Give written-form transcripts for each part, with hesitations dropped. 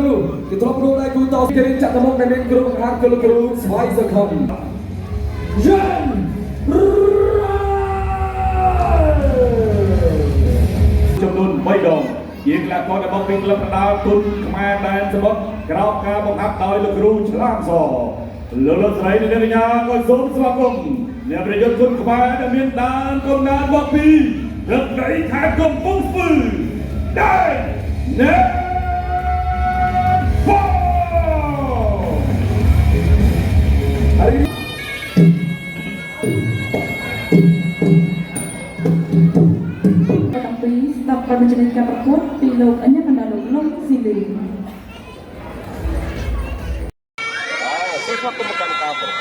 dulu. Kita perlu naik utama kiri cak temuk dan gerung harga gerung swai sekam. Jan. Trong luôn bay đồng, hiện là con đã bóc kinh lập đá tuân mà đàn sẽ bóc kéo ca bóc hấp tới lực ru làm sò lực lấy đến đây nhà con xuống xóa cùng nhà bây giờ tuân mà đã miền đàn con đàn bóc pi lực lấy thái công phong phư đây nè Dapat menjadikan perkut pilot hanya kena lulung sini. Sesuatu bukan cover.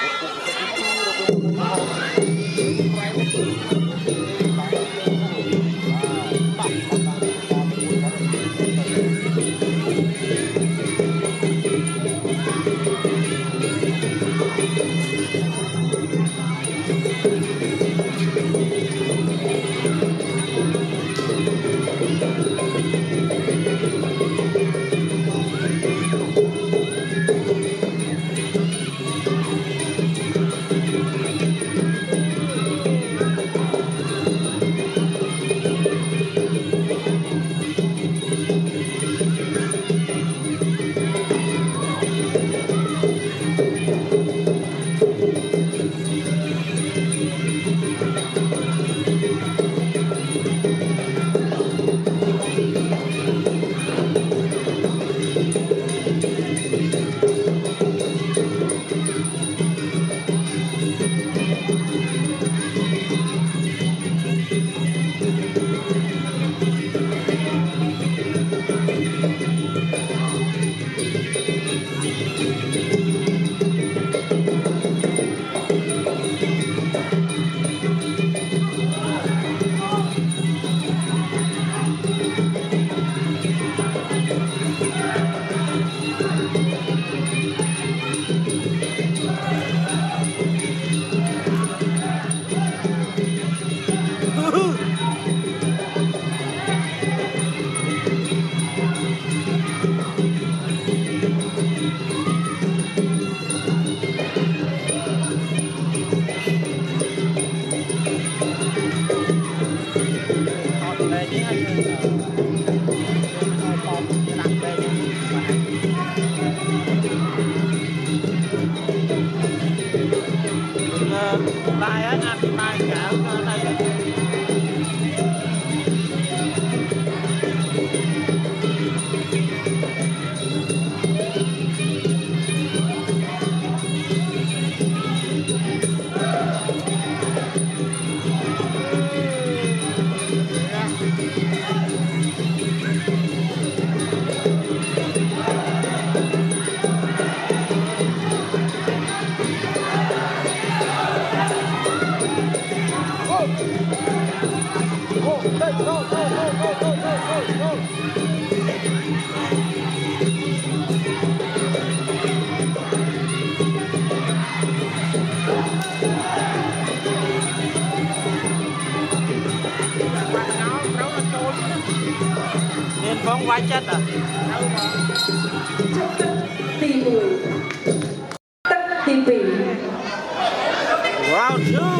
Bài á, anh bài cả đây. Nên phóng quái chất à? Tìm mùi tất tìm vị. Round 2.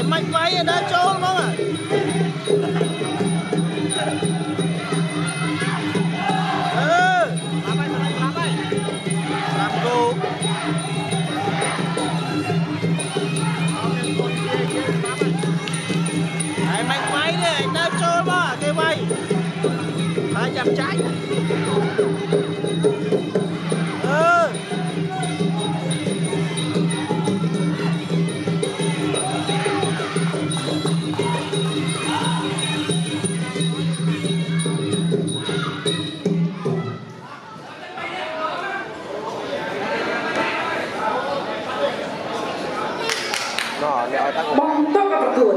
Mạch váy đã trốn không à? Làm cô. Đấy, mạch váy này đã trốn mà cái váy. Phải chạm trái. nó để ở thằng បងតកប្រកួត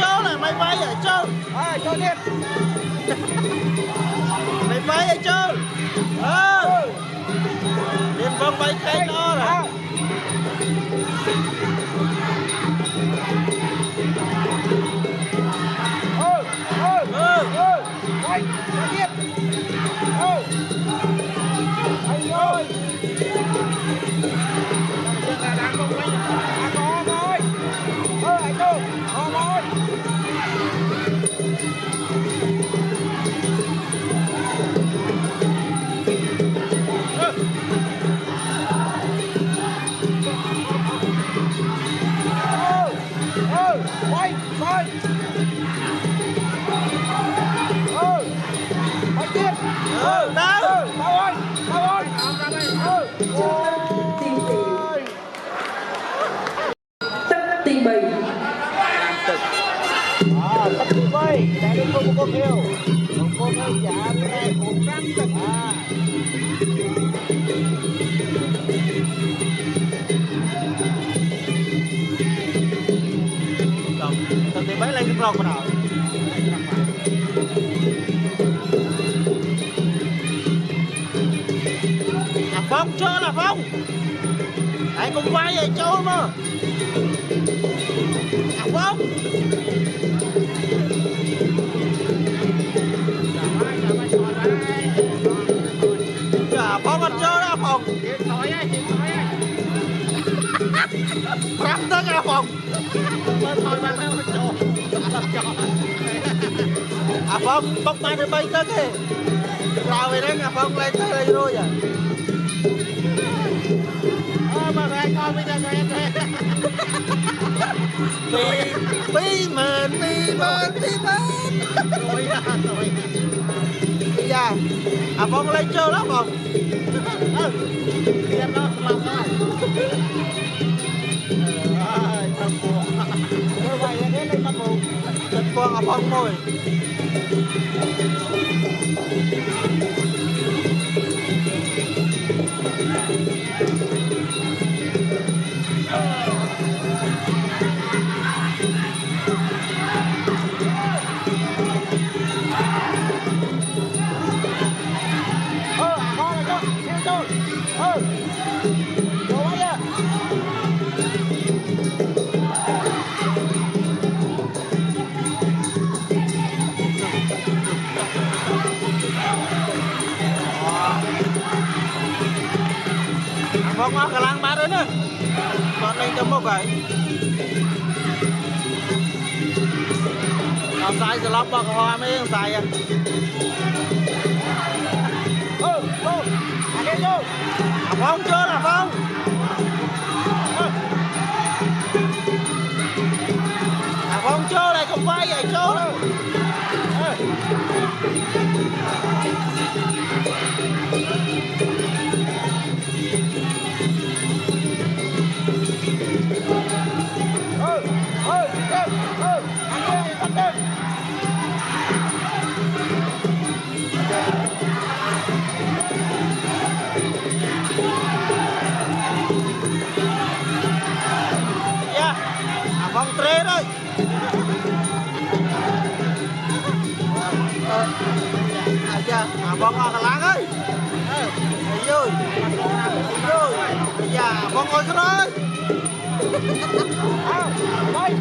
Châu này mày bay ở Châu. Châu tiếp. Mày bay ở Châu. Liên vong bay cây nó rồi. Bay tiếp. Anh ơi. Đang không bay. Có rồi. Anh Châu. Có rồi. Quay, quay. Quay tiếp. Đâu. Đâu ơi, đâu ơi. Tất tì bì. Tất tì bì. Đây là một con heo. Một con heo giả cái này cũng rắn tất. Tất tì bì lên cái vlog nào. Phong chơi là Phong. Anh cũng quay vậy chơi mà. Phong. Chả Phong ăn chơi đó Phong. Rắm tới ra Phong. Thôi bạn theo cho. Phong bóc tay để bay tới kìa. Rồi về đấy Phong lên tới đây rồi à. Mà ra coi bây giờ rồi em thế. Bí mền. Rồi à, rồi. Bây giờ, Phong lên chơi lắm không? Em nó làm thôi. Thằng buồn. Như vậy thế lên thằng buồn. Thật buồn Phong thôi. Phong ngó cả làng ba rồi nữa. Còn lên cho một cái. Nó sai giờ lắm bọc hoa mấy thằng sai à. Phong chưa là Phong. Phong chưa này không quay vậy chưa đâu. Phong tre rồi. Phong ngồi cả láng ơi. Vui. Bây giờ Phong ngồi cái rồi. Quay.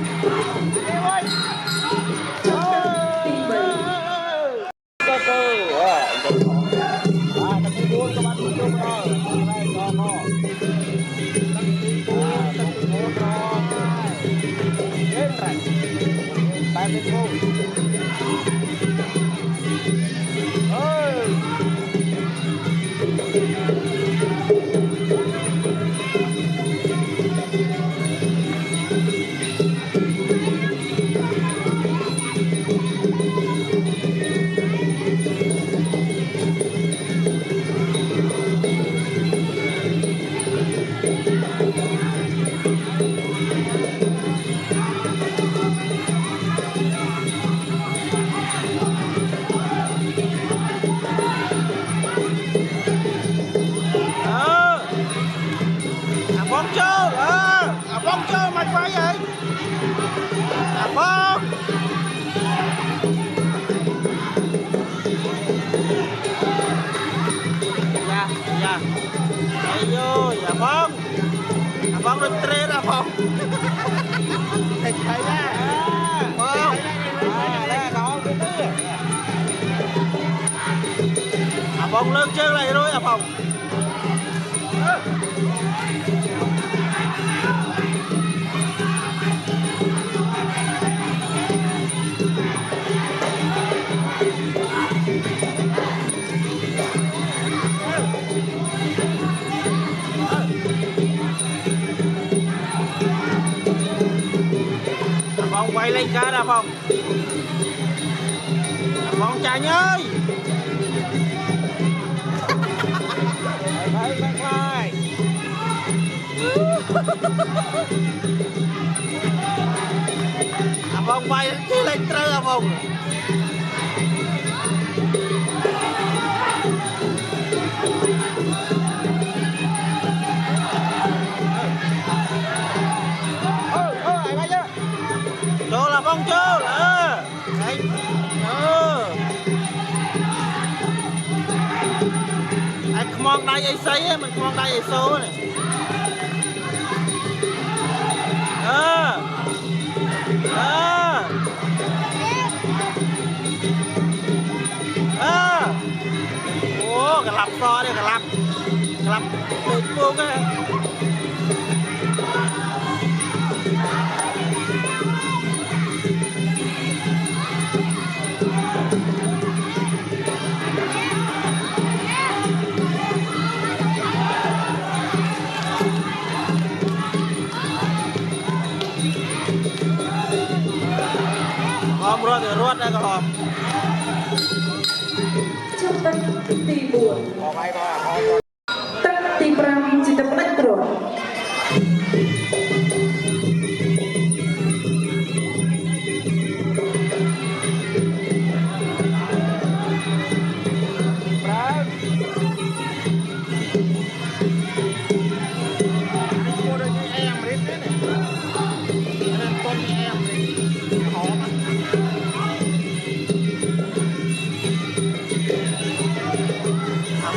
Quay. bông lớn chơi lại rồi à phòng Phong quay lên cá đã Phong. Phong chạy ơi. Đấy bác ơi. Phong quay lên trơ à Phong. Chô là Phong chô. Đấy. Anh không mong đây ai xây á, mình không mong đây ai số này. Ủa, cái lặp to đây, cái lặp được buông á. Hòm rồi thì ruột đây có hòm. Chấp tắc tì buồn. Tắc tì pram chỉ tập đách rồi.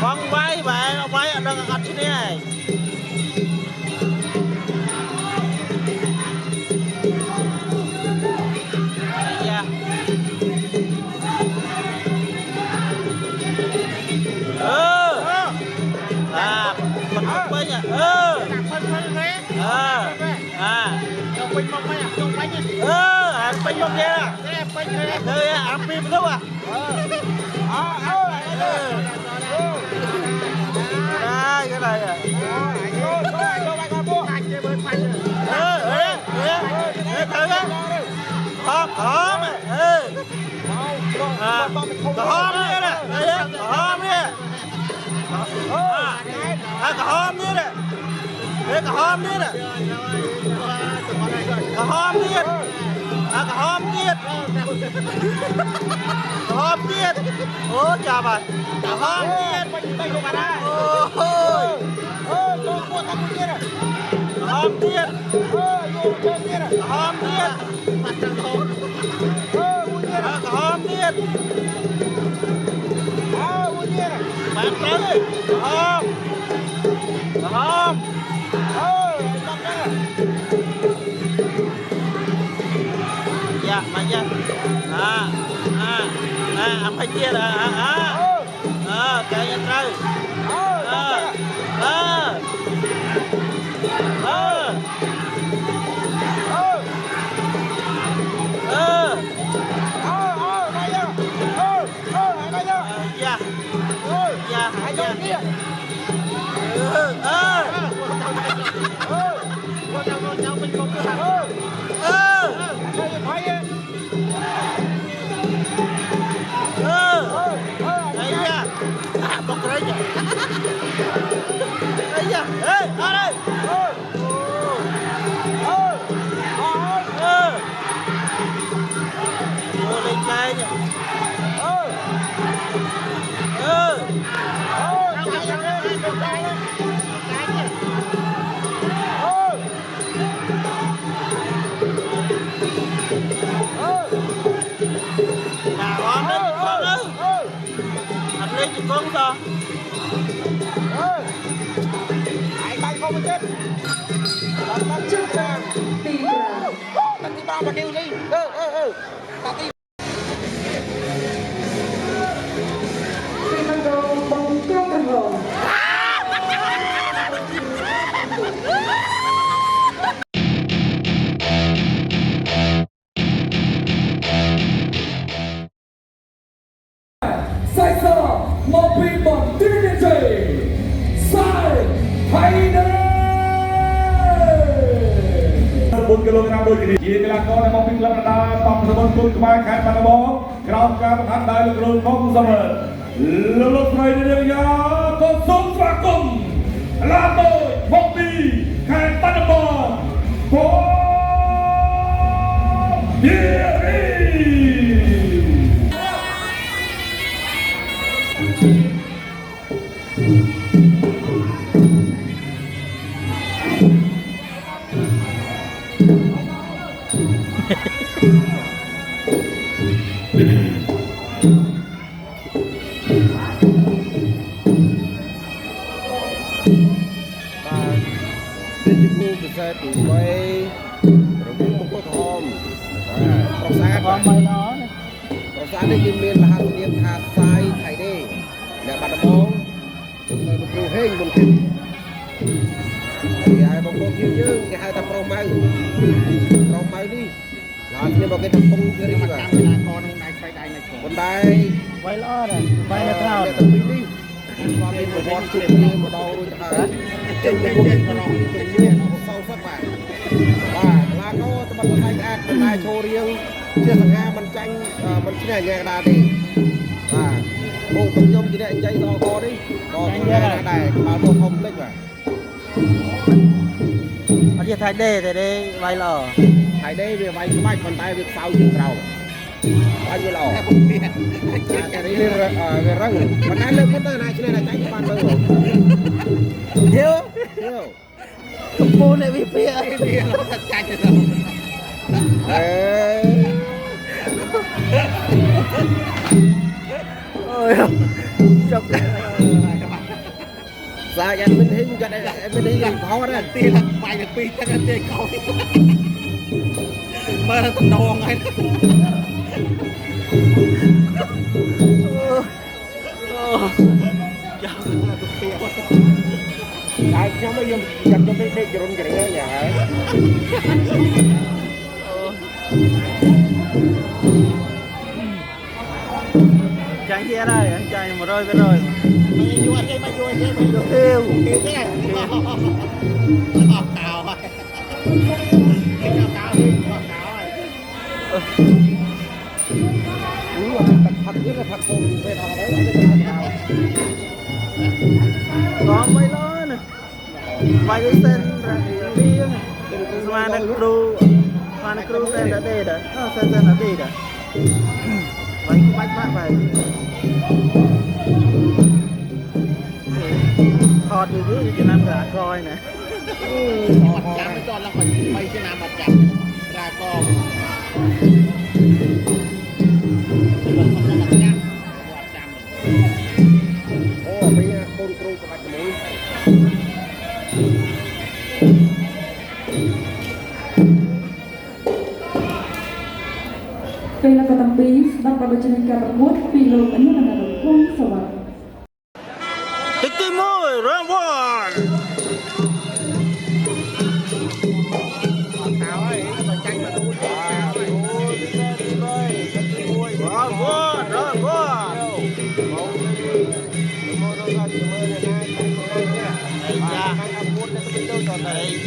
Phong bay bạn, bay ở đâu ngắt trên này. Mình không bay nha. Pin mông nha, chung bánh nha. Pin mông nha. Đây ăn pin đúng à? Đây cái này à. Hòm hòm hòm đi nè, hòm đi. Cái hòm đi nè. Cái hòm đi nè. Cái hòm đi. Cái hòm đi. Cái hòm đi. Ủa chà bà. Cái hòm đi. Ôi. Hòm đi. Hòm đi. Hòm đi. Bạn tới. Hòm. Hòm. Dạ, mà dạ. Ăn phải chia là cái nhân rơi. Một cái gì? Đây nha. Ê, ở đây. Vô lên cây nha. Lên thì con sao? Bay không chết. Chấp tắc tì pram. Tắt đi bao mà kêu đi. Tắt đi. Khi mà đồ bông Saisa Mopi Bom Trinity Sai Haida 4 kg ដូចគ្នាជាកីឡាករដែលមកពីក្លឹបរដាតំបន់គុនក្បែរខេត្តបាត់ដំបងក្រោមការបង្ហាត់ដោយលោកគ្រូមុំសមរលោកស្រីនាងយ៉ាក៏សូមស្វាគមន៍ឡានមួយមកពីខេត្តបាត់ដំបងយេរីនេះយើងមានរហ័សនាមថាសាយថៃដេអ្នកបាត់ដំបងលោកគ្រូហេងមុនគិតហើយបងប្អូនយើងគេហៅថាប្រុសម៉ៅនេះឡានគ្នាមកគេថាពងគឺរីបាទកម្មវិធីកក្នុងដៃស្បៃដៃនៅខ្លួនដៃវាយល្អដែរវាយនៅក្រៅតែពីនេះគាត់មានប្រវត្តិជួយគ្នាម្ដងរួចទៅហើយចេញទៅមុខម្ដងជំនួសសងសឹកបាទឡាននោះត្បិតថាស្អាតប៉ុន្តែចូលរៀងជាសង្ហាមិនចាញ់មិនឈ្នះញ៉ែកដាទេបាទពួកខ្ញុំជាអ្នកចៃដល់កនេះក៏ឈ្នះដែរបើមកធំតិចបាទអត់ជាថៃដេវាយល្អថៃដេវាវាយស្បាច់ប៉ុន្តែវាខ្សោយជាងក្រោមអត់វាល្អតែនេះវារឹងប៉ុន្តែលើកមុនទៅណាឈ្នះណាចាញ់បានទៅយូកំពូលនេះវាពីអីវាចាញ់ទៅអូយចុកសាយអត់មានហិញគាត់អត់មានហិញផោតទេទីបាយទៅពីទឹកទេកោមើលតំណងហើយចាំទៅពីហើយខ្ញុំខ្ញុំចាំទៅដេកជ្រុំជ្រែងយ៉ាងហើយចាញ់ទៀតហើយចាញ់100%មកយួរគេមកយួរគេមកយួរគេទេអស់កៅហើយគេអស់កៅហើយអស់កៅហើយអូទឹកផឹកទៀតផឹកពុំពេលអស់ហើយអត់ទៅកៅក៏មិនឡណាបាយសិនរ៉ាឌីស្មានគ្រូសិនតែដែរសិនតែដែរបាយក្បាច់បាក់បាយថតយូរចំណាំកាកយណាអត់ចាំទៅចតឡើងបាយចំណាំអត់ចាំកាកអូមីកូនគ្រូក្បាច់ជាមួយពេលកតាំពីស្ដាប់បទជំនាញការប្រកួតពីលោកអនុណារគុណសវណ្ណទី1 round 1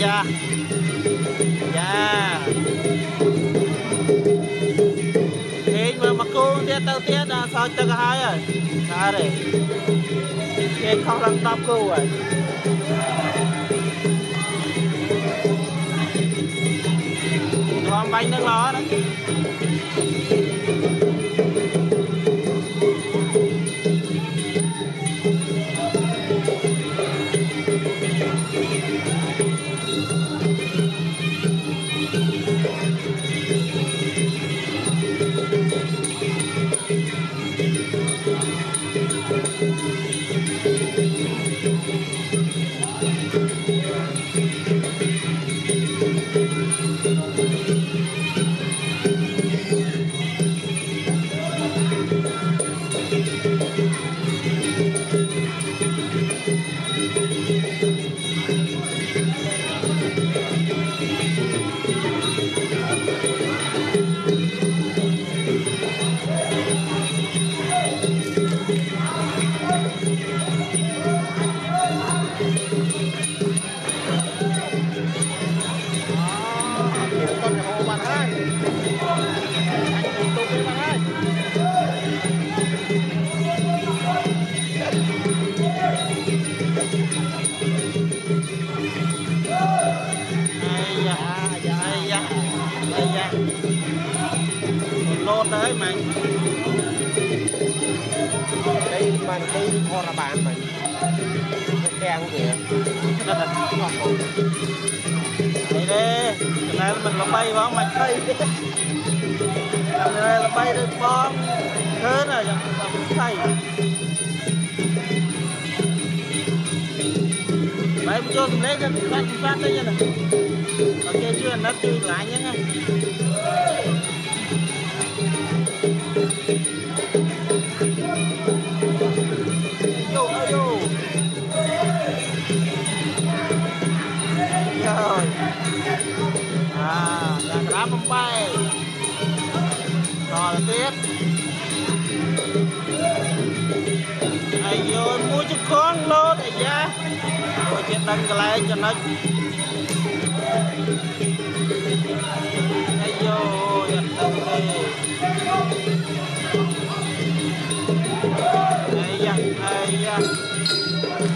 យ៉ាហេងមកគូទៀតទៅទៀតដល់សោចទឹកហើយហើយទេគេខុសឡើង10គូហើយរំបាញ់នឹងល្អណា bay mạnh đây mà đây kho là bạn mày kèo kìa đây đây cái này mình là bay bóng mạnh bay cái này là bay được bóng thế này là thầy bay một chỗ lấy cho phát đấy nha này ok chưa nó chui lại nhé nha vô vô rồi đang đá bóng bay rồi tiếp ai vô mua chút con lô này ra rồi chuyện đăng cái lại cho nó ai vô giật đăng đi ai da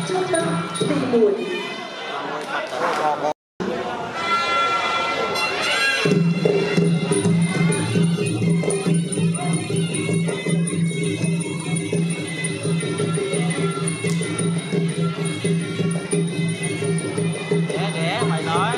Trung tâm tình buồn. Để mày nói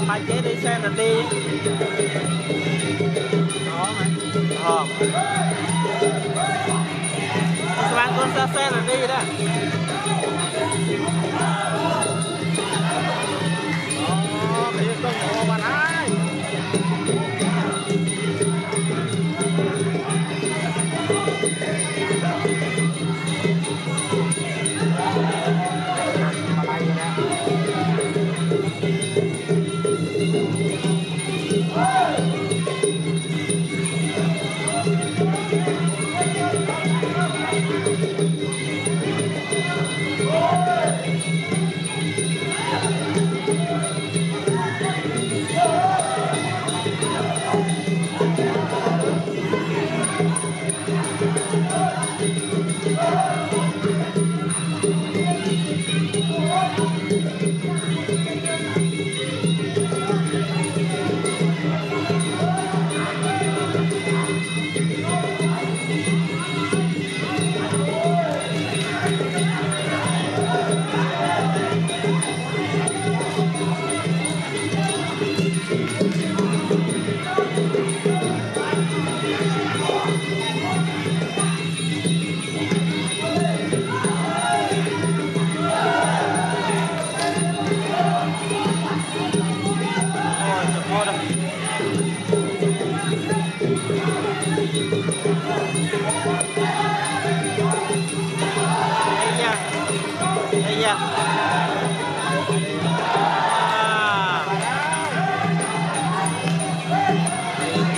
hai chế đi xe là đi đó mà bạn con xe là đi đó bây giờ con ngồi bạn ai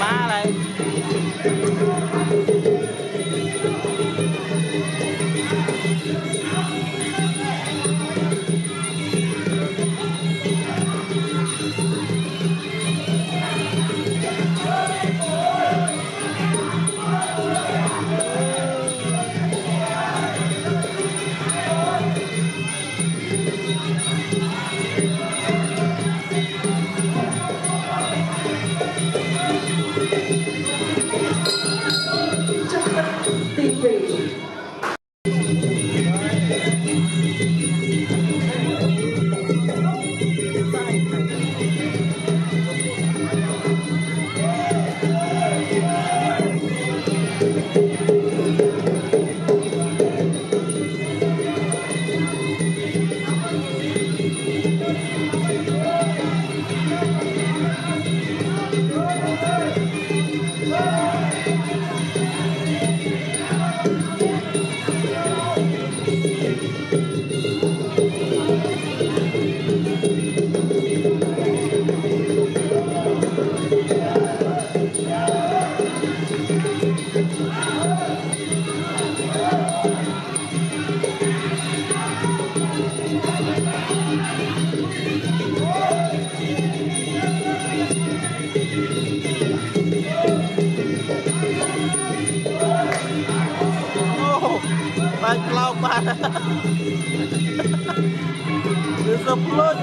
ba này Bisa pulut.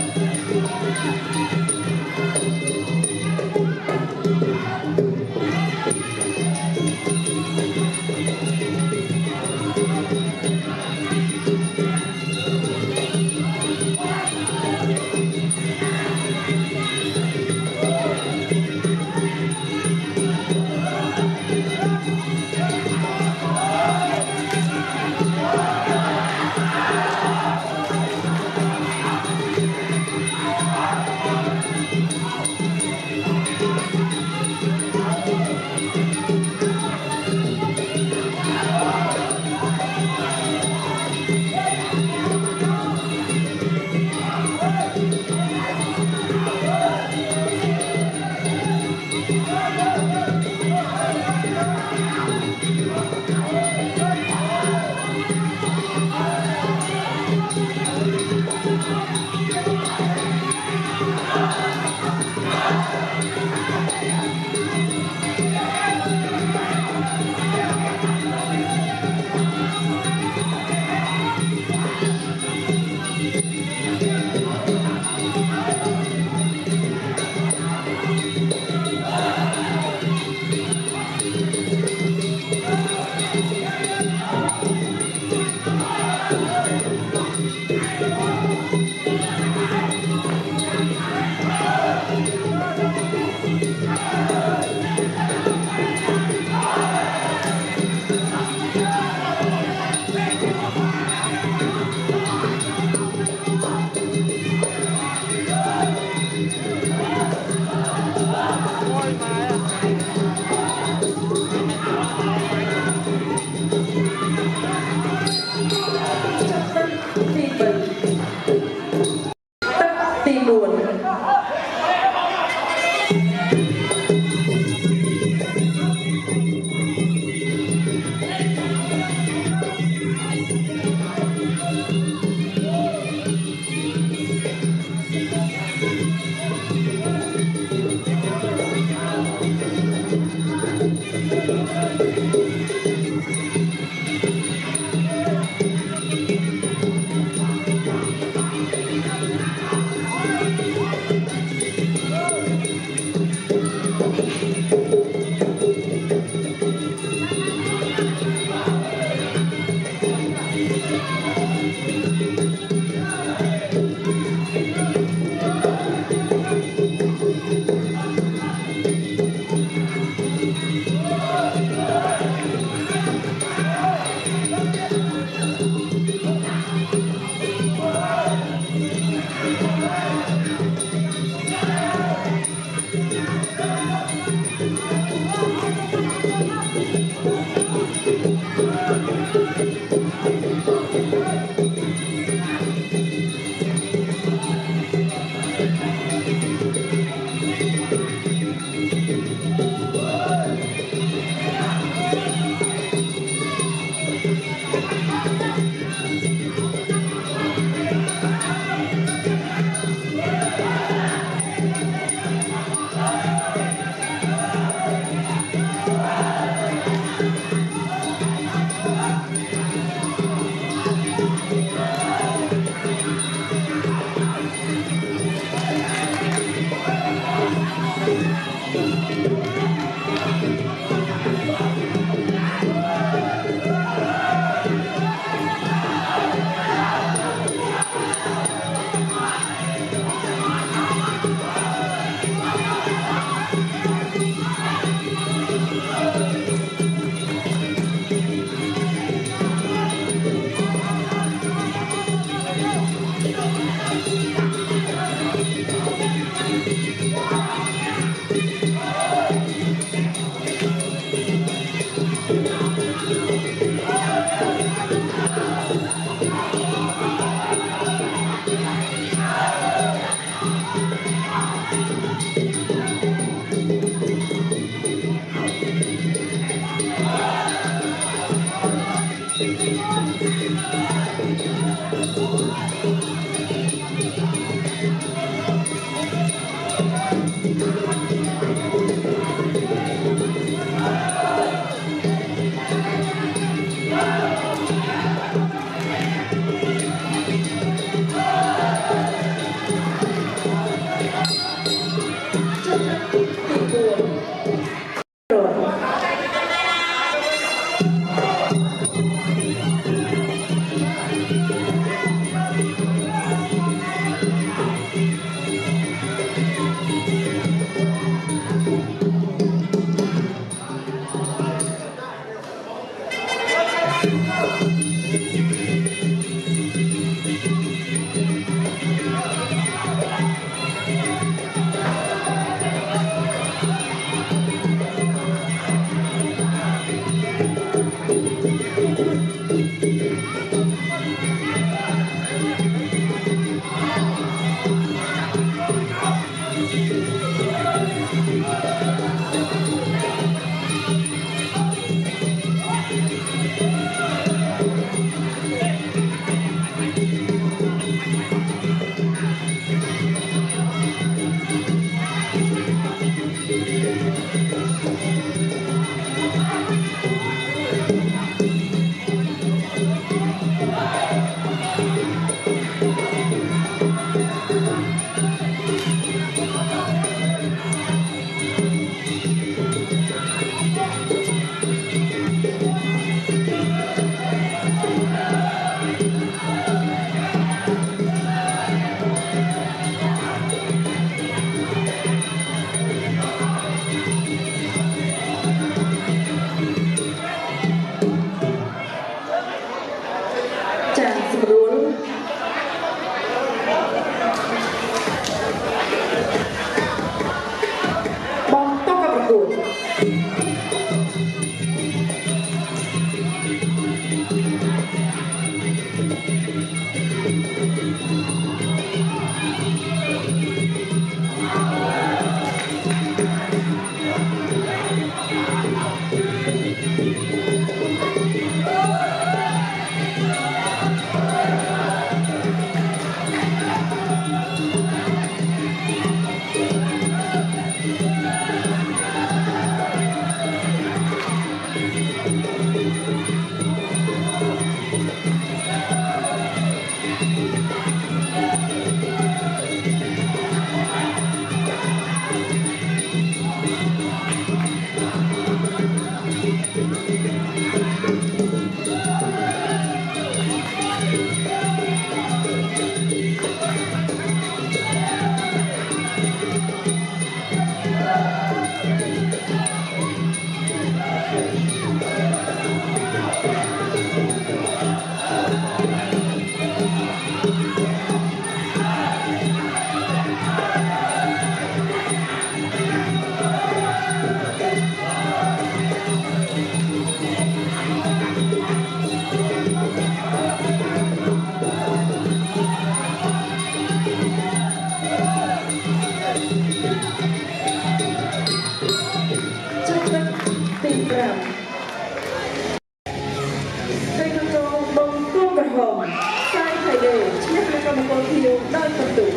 គីឡូដោយបន្ទុក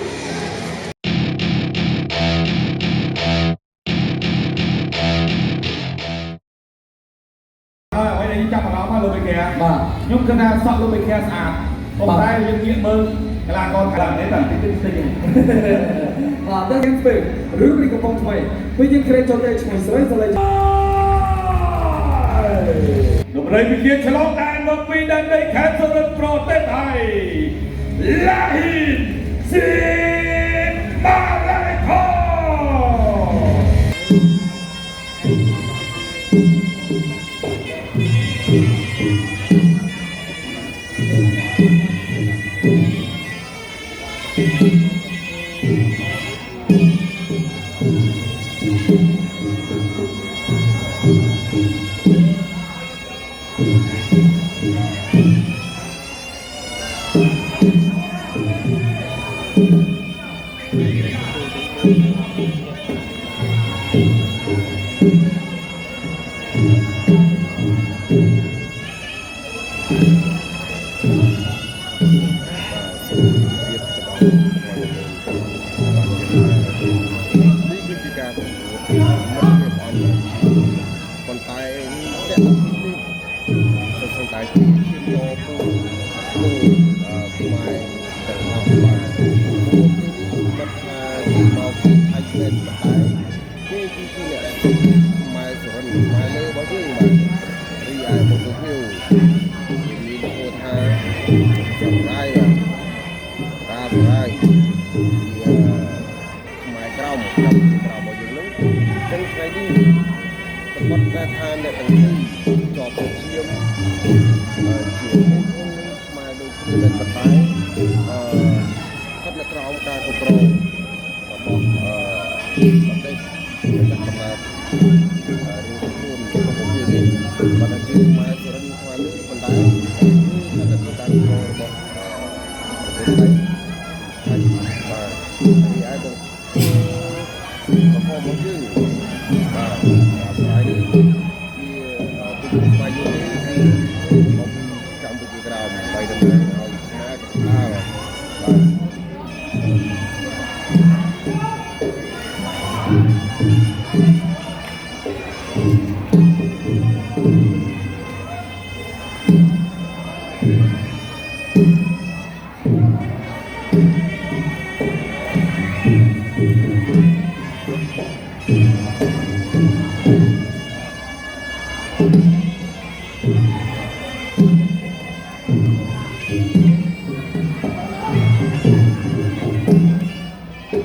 អ្វីដែលចាប់អារម្មណ៍លោកបេកាបាទខ្ញុំគិតថាសក់លោកបេកាស្អាតប៉ុន្តែយើងងាកមើលកីឡាករខាងនេះតែតិចតិចបាទដល់យើងពេលរឿងនេះកំពុងថ្មីពេលយើងក្រេកចូលទៅឈ្មោះស្រីសលេងលោកប្រៃវិជាឆ្លងដែនមកពីដែនដីខេត្តសុរិន្ទប្រទេសថៃឡាហ៊ីនស៊ីម៉ាឡៃខូ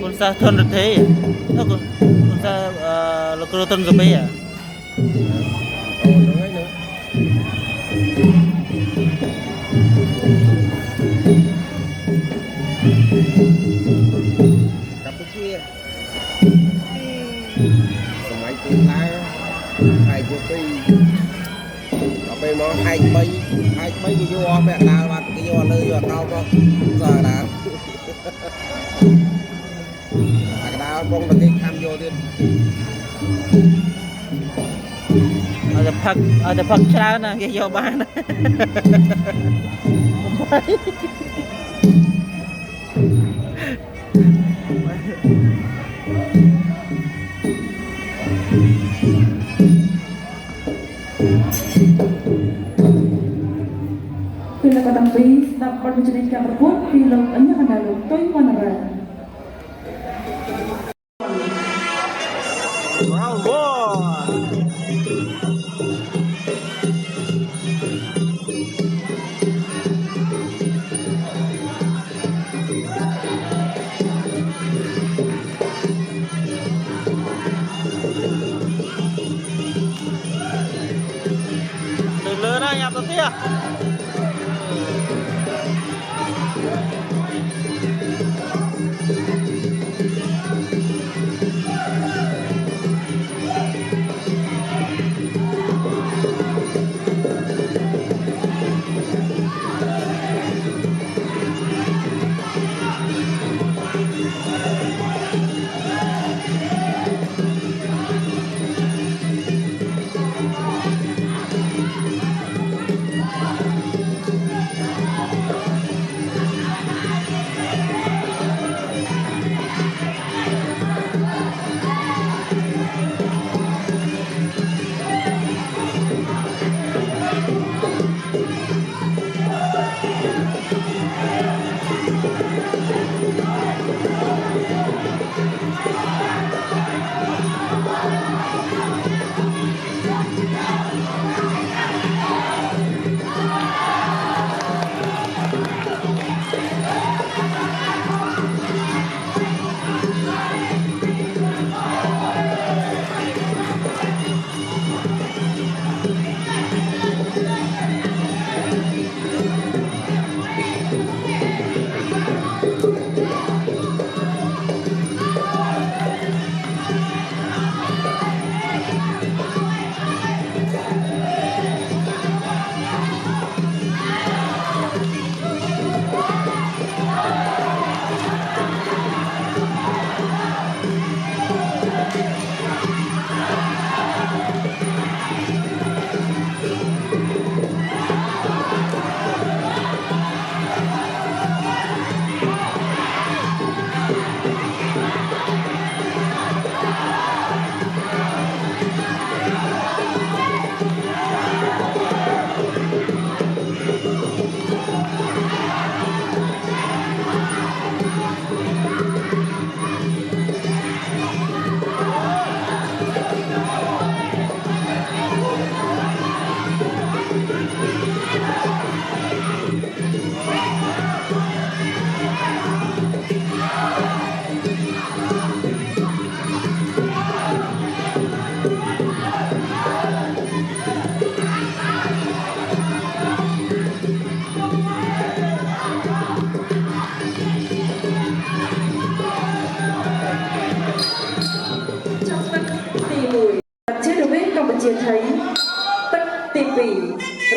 con sa thân được thế nó con sa là cơ thân rồi bây à Campuchia máy tương lai hai chục pi ở bên nó hai mấy cái vô mẹ đào mặt cái vô lơi vô cao không giờ đã cái đào bông là cái cam vô đi ở the phật sao nè cái vô ba nè Film Kadang Bis dapat menjadikan berbut film Enya Kandalu Toy Wanara. Bravo. Từ lứa ra nhập đầu tiên. trong tất tỷ mùi chưa được biết Campuchia thấy tất tỷ bỉ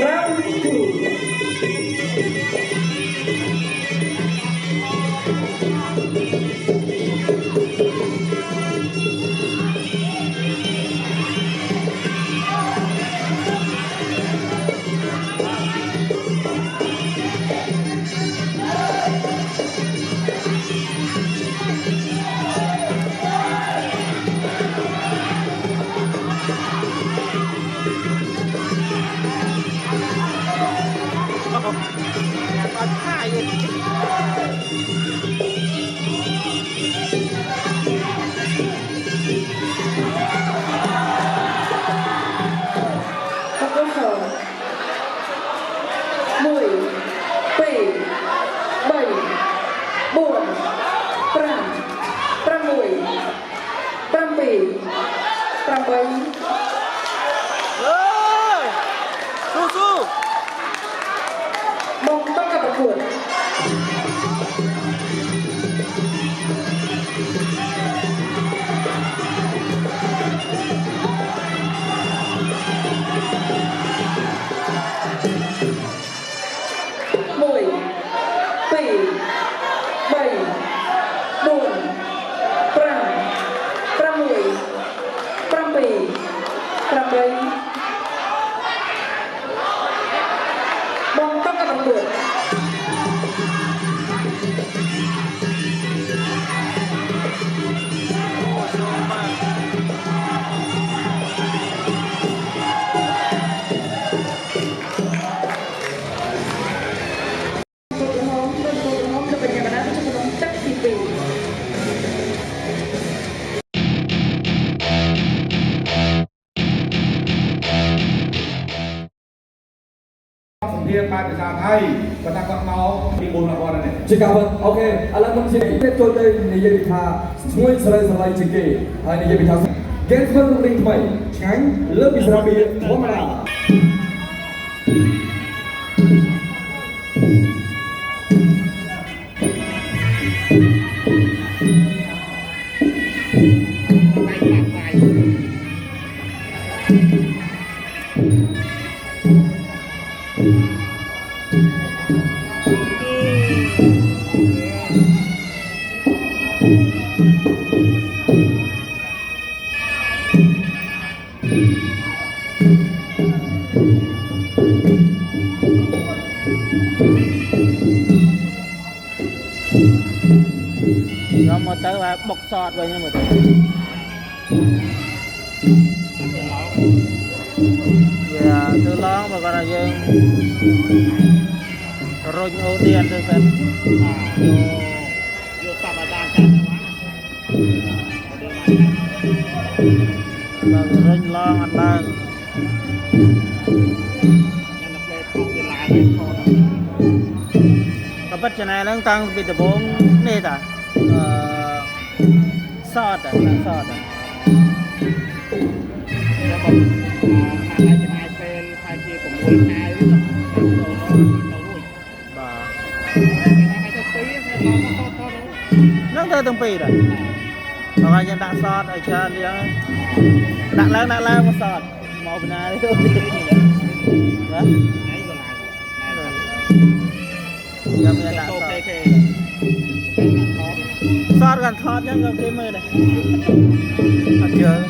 round two. Các câu sở 10 7 7 4 5 6 7 8 สู้ มองต้องกับประกวดมวยปีใบบุญปรามปรามวยปรามปีปรามใบมองต้องกับประกวดจะเป็นอย่างนั้นจะเป็นจักรปี សម្ភារបែបភាសាថៃគាត់ថាគាត់មកពី4រង្វាន់នេះ ជាការអូខេឥឡូវខ្ញុំជិះចូលទៅនិយាយថាឈ្មោះស្រីស្រីជាងគេហើយនិយាយពីថា Game ធ្វើរូបរាងថ្មីឆ្ងាញ់លើពីស្រាបៀរធម្មតា rồi mà tới là bọc sọt rồi nhưng mà dạ từ đó mà còn là gì rồi ô tiền từ bên vô sạp ở đang chặt quá rồi lo ăn đang có bất chợt này đang tăng bị tập bóng nè ta sọt à sọt à bà nó thơ từng pì rồi còn ai dân đã sọt ở trên đi đó đặt lang một sọt màu bên này đấy đó giờ mình đã sọt gần thọt nhá gần cái mưa này chưa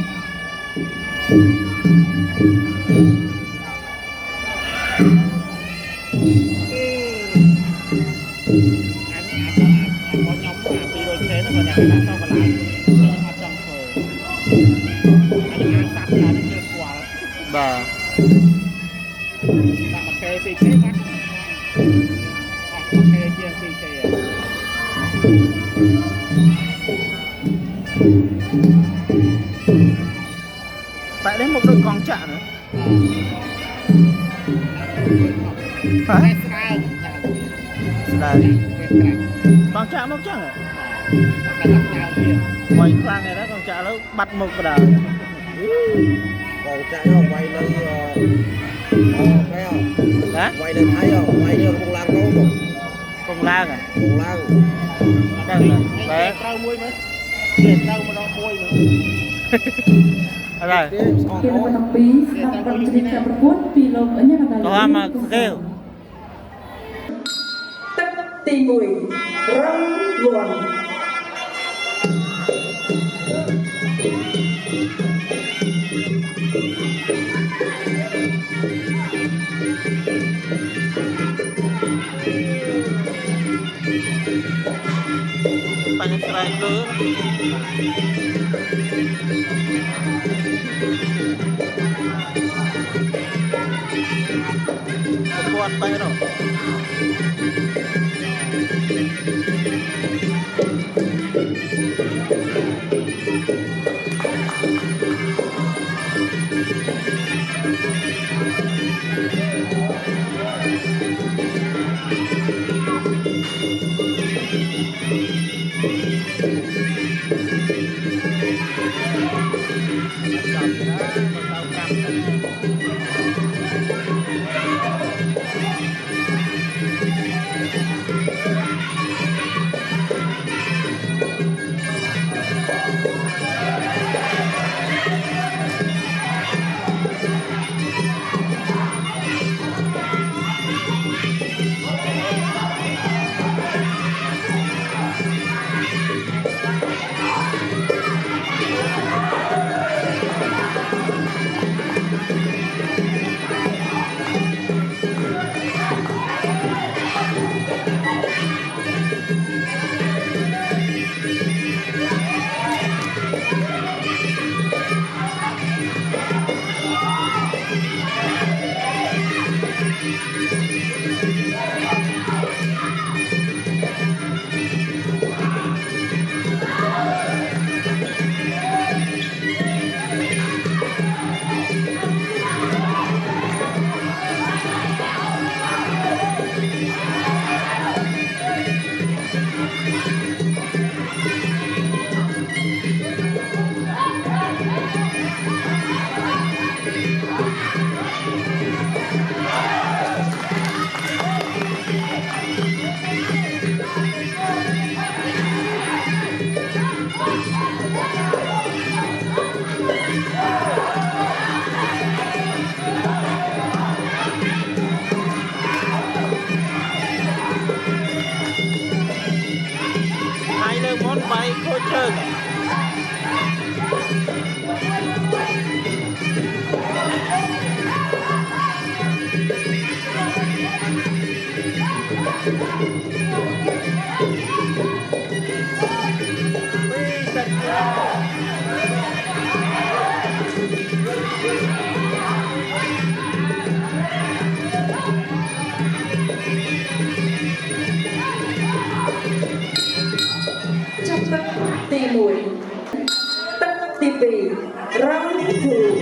bà tại đến một đội con chạ nữa hả? Đây con chạ mốc chắc à? Quay khoang này đó con chạ nó bắt một cái đời còn chạy không quay lên thấy không hả? quay lên thấy không quay lên con lan có một con lan à? con lan đây là bé trâu muối nữa để trâu mà nó muối nữa ở đây Kira menepi sampai cerita berbuat pilot nya kata có ama kêu Tất tì mùi rong luồn banyak striker kuat banyak dong hai lên món bay khôi trơn Trong tất tì mùi Tất tì bì rong thù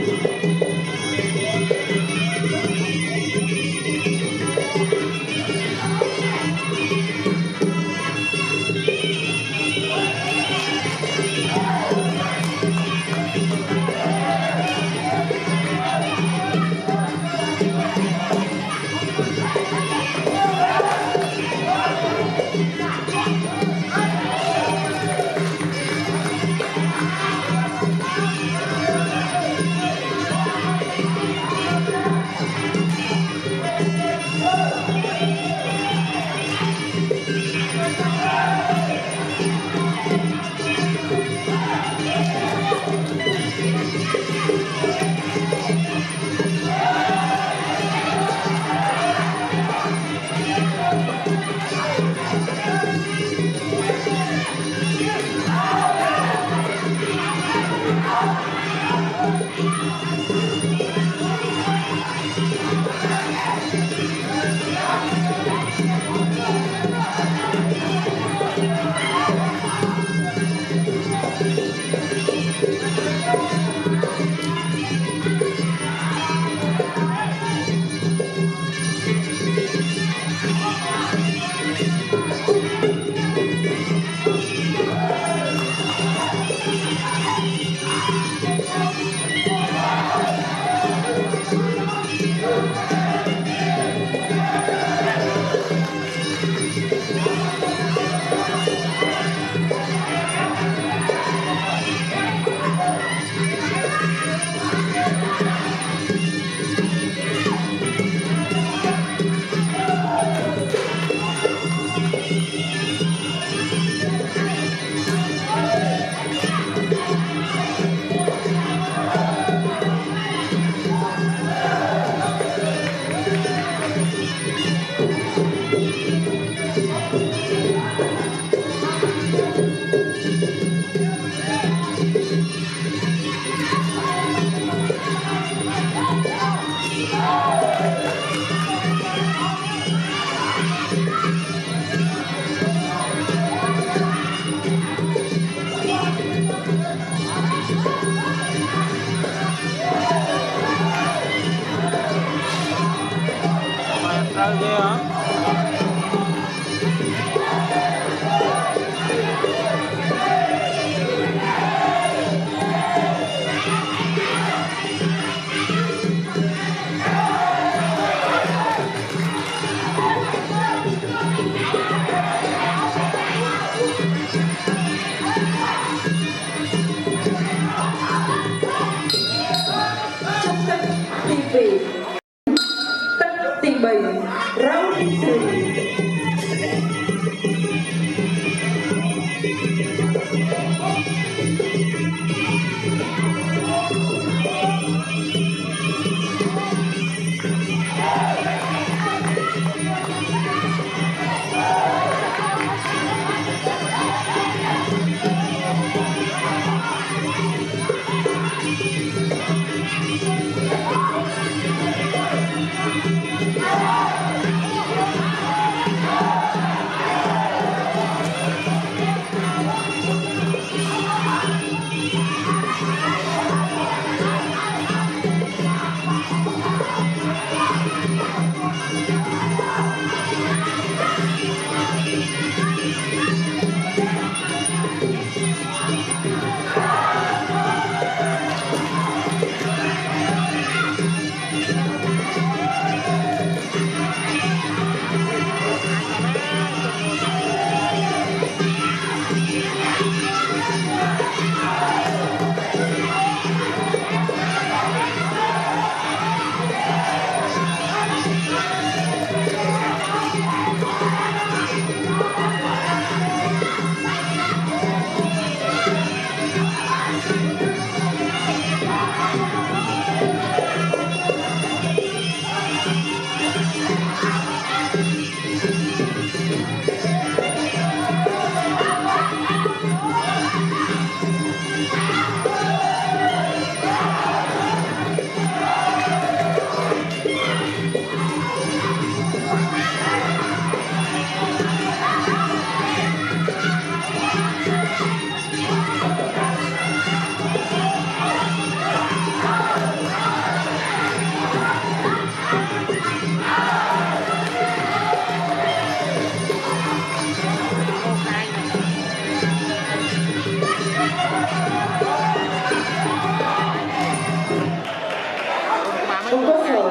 Không có sổ.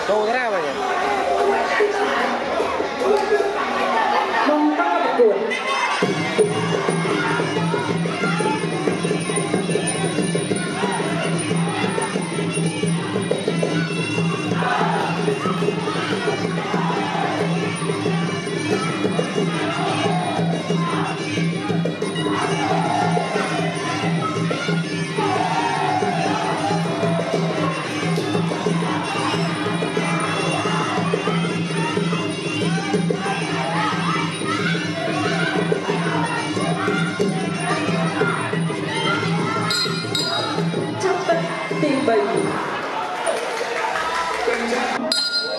Đâu thế nào vậy? Mong to một cuộn. Chắc tất tìm bầy.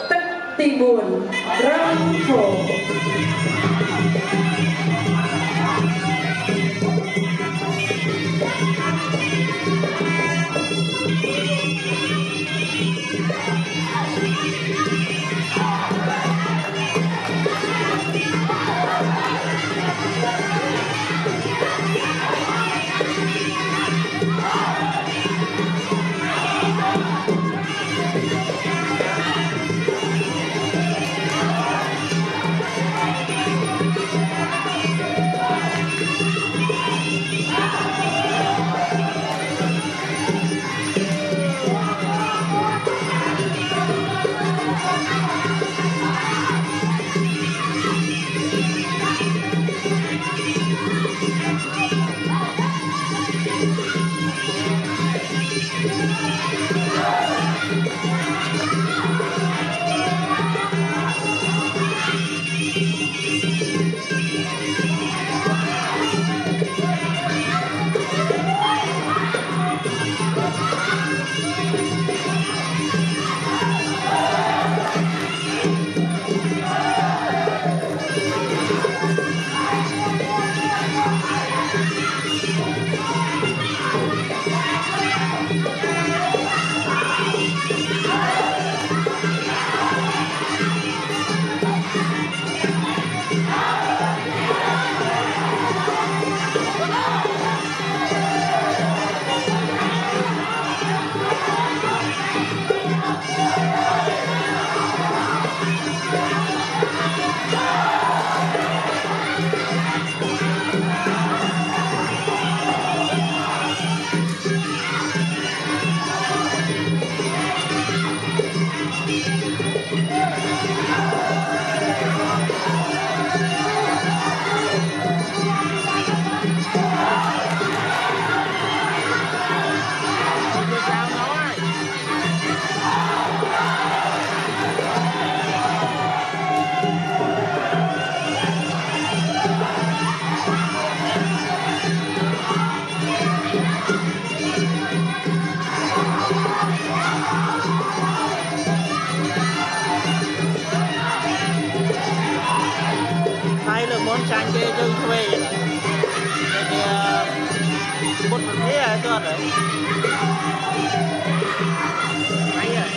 Tất tìm buồn. Răng khổ. Hai lượng món chanh kia chơi thuê vậy đó. Thì một phần thế à tôi đấy. Hay à.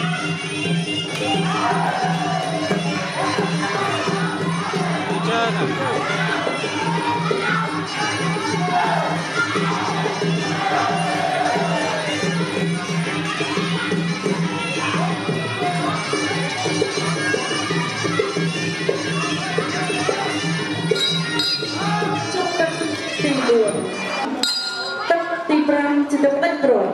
Chơi nào. Tất tìm buồn. Tất tìm răng chỉ được tách rồi.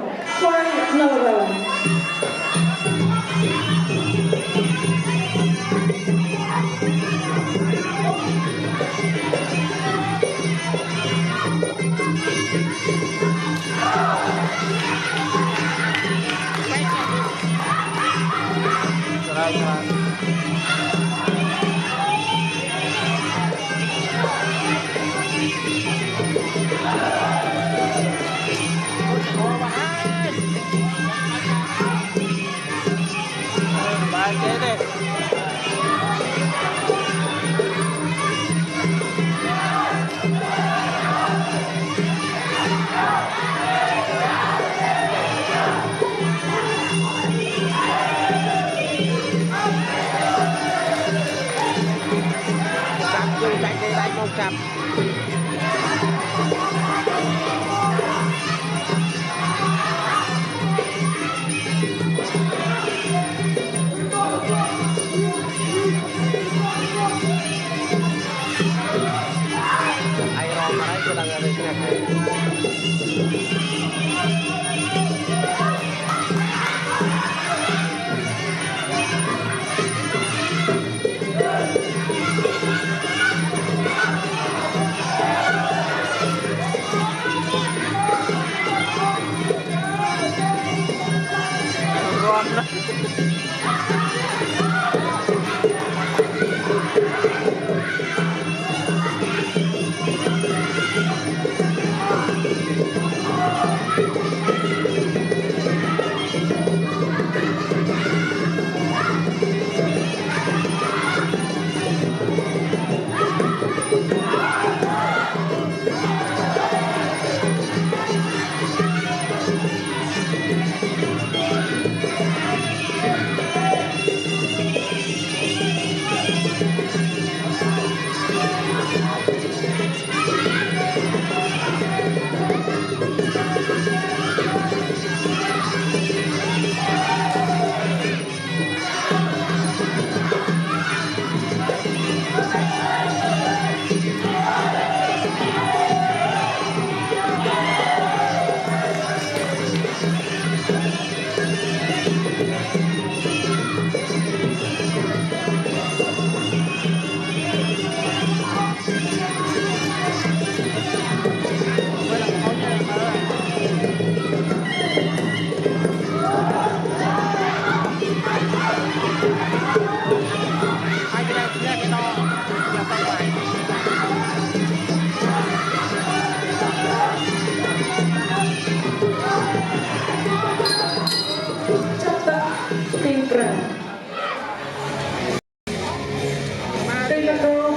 lại mà ba kế đi chạy đi đây một cặp ai rong mà đấy tôi đang ở đây cái này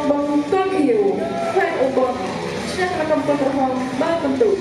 Bông con hiểu, khoan ổ bột, chắc là cầm con hồng ba cầm tủ.